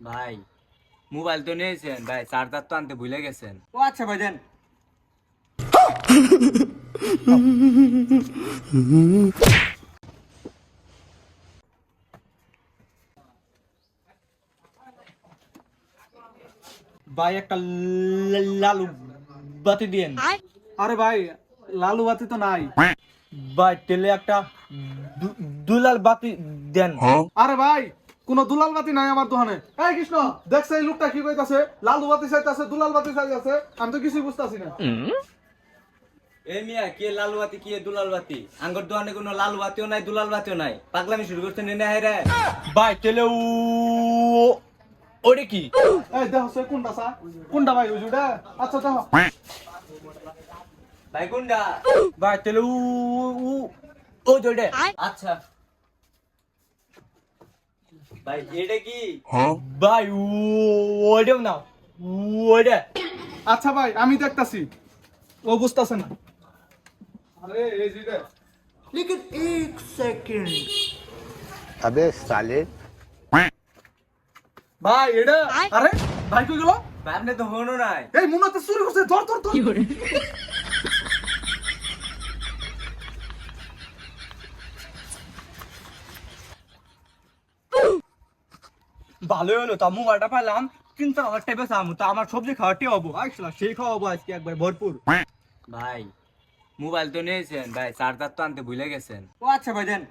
ভাই মোবাইল তো নিয়েছেন ভাই, চার্জার তো আনতে ভুলে গেছেন। ও আচ্ছা ভাই দেন। ভাই একটা লালু বাতি দিয়েন। আরে ভাই লালু বাতি তো নাই। ভাই তেলে একটা দুলাল বাতি দেন। আরে ভাই কোন দুলাল বাতি নাই আমার দোকানে। এই কৃষ্ণ দেখছ এই লোকটা কি কইতাছে, লালু বাতি চাইতাছে, দুলাল বাতি চাইতাছে, আমি তো কিছুই বুঝতাছি না। এই মিয়া কে লাল বাতি কে দুলাল বাতি? আঙ্গর দোকানে কোনো লাল বাতিও নাই দুলাল বাতিও নাই, পাগলামি শুরু করছেন এনে হায়রে। ভাই তেলে ওরে কি? এই দেখো সে কোনটা সা কোনটা ভাই ওই জুড়ে। আচ্ছা দেখো ভাই কোনটা? ভাই তেলে ও জোড়ে। আচ্ছা ভাই এটা কি? ভাই ওরেও না ওরে। আচ্ছা ভাই আমি দেখতাছি, ও বুঝতাছে না। আরে এই জুড়ে लेकिन एक सेकंड अबे साले ভাই এটা। আরে ভাই কই গেল? ভাই আপনি তো হনো নাই। এই মুনাতে চুরি করছে, ধর ধর ধর। ভালোই হলো তা মোবাইলটা পাইলাম, কিন্তু আমার টাইপে চামু তা আমার সবজি খাওয়াটি হবো। আইসলা সেই খাওয়াবো আজকে একবার ভরপুর। ভাই মোবাইল তো নিয়েছেন ভাই, চার্জার তো আনতে ভুলে গেছেন। ও আচ্ছা ভাই দেন।